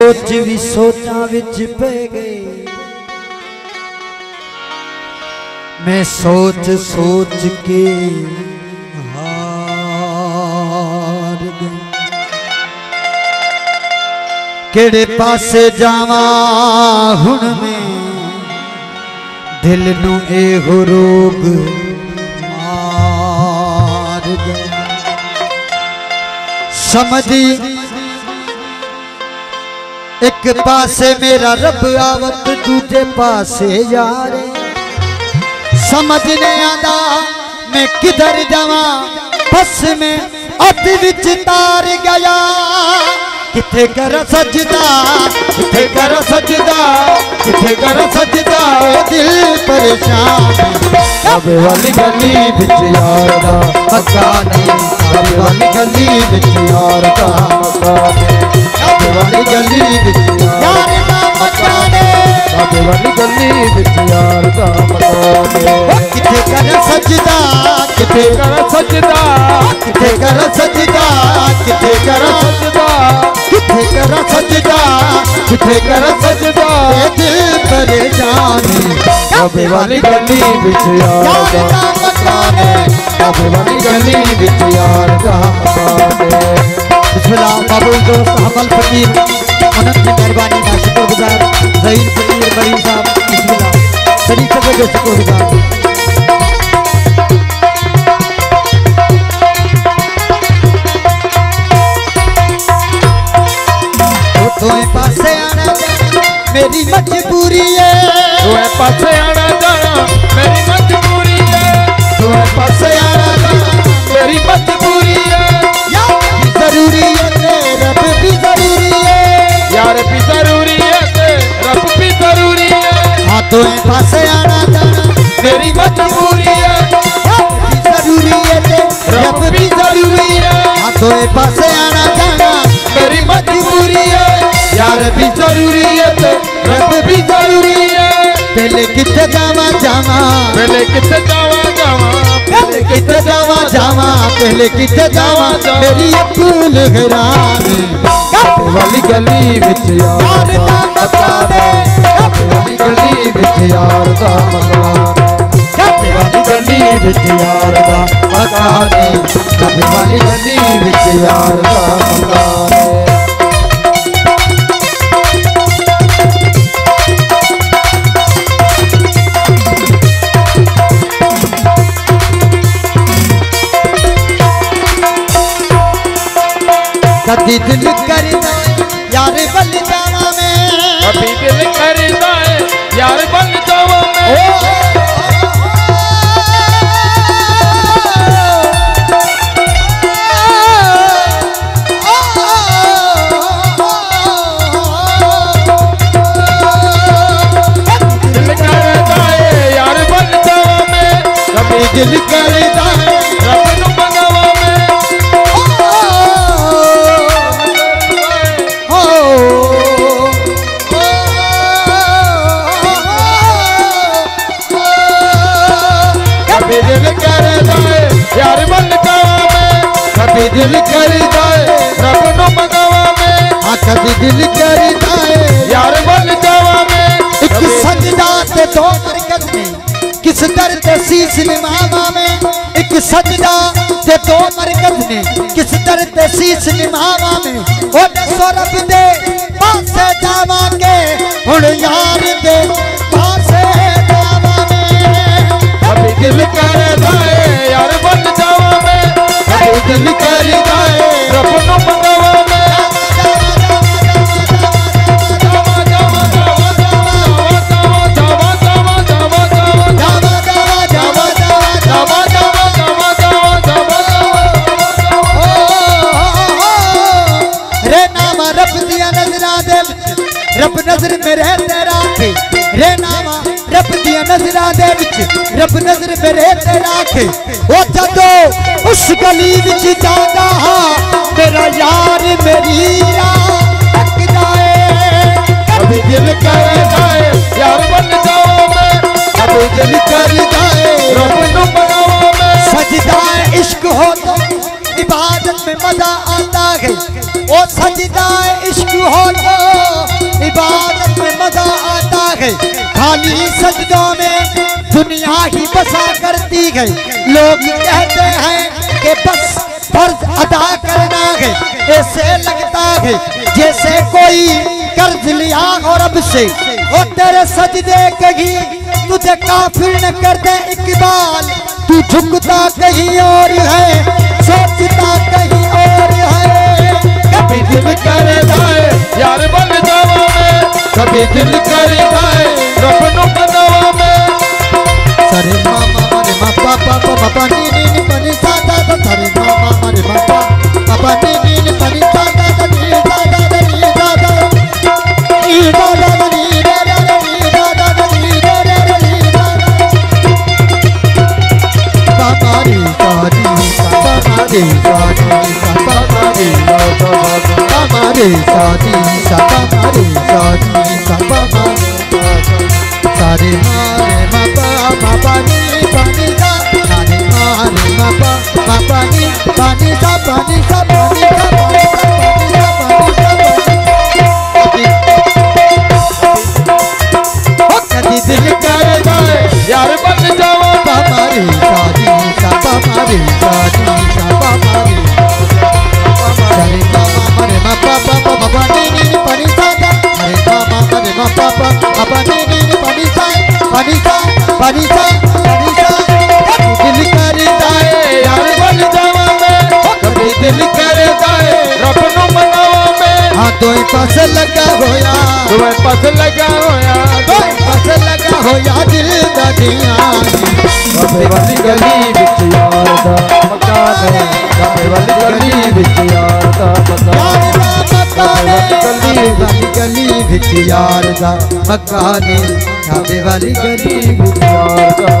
सोच भी सोचा विच पे गई, मैं सोच सोच के हार गई। केड़े पासे जावा हुण में दिल नू एहो रोग मार गई। समझी एक पासे मेरा रब आवत दूजे पासे यारे, समझ नहीं आता मैं किधर जावा, बस में अध विच तार गया। किथे कर सजदा, किथे कर सजदा, किथे कर सजदा, दिल परेशान। अब वाली गली विच यार दा मकान, अब वाली गली विच यार दा मकान, अब वाली गली विच यार दा मकान, अब वाली गली विच यार दा मकान। किथे कर सजदा, किथे कर सजदा, किथे कर सजदा, किथे कर सजदा, किथे कर सजदा, किथे कर सजदा, दिल परेशान। अब वाली गली विच यार दा मकान, अब वाली गली विच यार दा मकान। बिस्मिल्लाह बाबुल दोस्त हमल फकीर अनंत की मेहरबानी का शुक्रगुजार ज़हीर फकीर मरीम साहब, बिस्मिल्लाह शरीफ के शुक्रगुजार। दोए पासे आना मेरी मजबूरी है, दोए पासे आना जाना मेरी मजबूरी है, दोए पासे आना जाना मेरी मजबूरी है। यार भी जरूरी है रब भी जरूरी है, यार भी जरूरी है रब भी जरूरी है। हाँ दोए पासे आना जाना मेरी मजबूरी है, यार भी जरूरी है रब भी जरूरी है। हाँ दोए पासे आना जाना मेरी मजबूरी है, यार भी जरूरी है रब भी जरूरी है। पहले किथे जावा जावा, पहले किथे जावा जावा, पहले किथे जावा जावा, पहले किथे जावा मेरी अकुल हैरान। वाली गली विच यार दा मकान, वाली गली विच यार दा मकान, वाली गली विच यार दा मकान, वाली गली विच यार दा मकान। कभी दिल करदा यार बन जावा मैं, कभी दिल करदा यार बन जावा मैं। दिल करदा यार बन जावा मैं, कभी दिल करदा रब नू बनावा मैं। कभी दिल करदा यार बन जावा मैं, कभी दिल करदा रब नू मंगावा मैं। हाँ कभी दिल करदा यार बन जावा मैं। एक सजदा ते दो मरकत में किस दर ते शीश निभावा मैं, एक सजदा ते दो मरकत में किस दर ते शीश निभावा मैं। ओ दसो रब दे पासे जावा के हुण यार दे पासे जावा मैं। कभी दिल करदा यार बन जावा मैं, कभी दिल करदा रब नू मंगावा मैं। रब नजर में रहते राखे रे नामा, रब दिया नजरा दे विच रब नजर में रहते राखे। ओ जदो उस गली विच जांदा हां मेरा यार मेरी राह तक जाए। कभी दिल करदा यार बन जाओ मैं, कभी दिल करदा रब नू बनाओ मैं। सजदा इश्क हो तो इबादत में मजा आता है, ओ सजदा इश्क हो तो ही बसा करती है। लोग कहते हैं कि बस फर्ज अदा करना है। ऐसे लगता है जैसे कोई कर्ज लिया और अब से वो तेरे सजदे कहीं तुझे काफिर न कर दे इकबाल। तू झुकता कहीं और है, सोचता कहीं और है। कभी दिल कर जाए यार बन जावा मैं, कभी दिल कर जाए रब नु बनावा मैं। सरे मामा मरे मा पापा पापा नी नी नी पनी सा दा दा। सरे मामा मरे मा पापा नी नी नी पनी सा दा दा नी सा दा दा नी सा दा नी सा दा दा नी रे रे रे नी सा दा दा नी रे रे रे नी सा दा। पापारी पारी पापारी पारी पापारी पापारी सादी सा पापारी सादी सा पापारी सारे मारे मापा पानी पानी सा सारे मारे मापा पानी पानी सा पानी सा पानी सा पानी सा पानी सा कभी दिल कर जाए यार बन जावा पापारी सादी सा पापारी सादी सा पापारी सारे मामा मरे मापा पापा नी नी पानी सा दा। अरे मामा मरे मापा पापा नी नी पानी सा पानी सा पानी सा पानी सा। दिल कर जाए यार बन जावा मैं, कभी दिल कर जाए रब नु बनावा मैं। हाँ दो पास लगा होया, दो पास लगा होया, दो पास लगा होया दिल दा दिया। बाबे वाली गली विच यार दा मकान है, बाबे वाली गली विच यार दा मकान है। गली विच यार दा मकान, ढाबे वाली गली विच यार दा।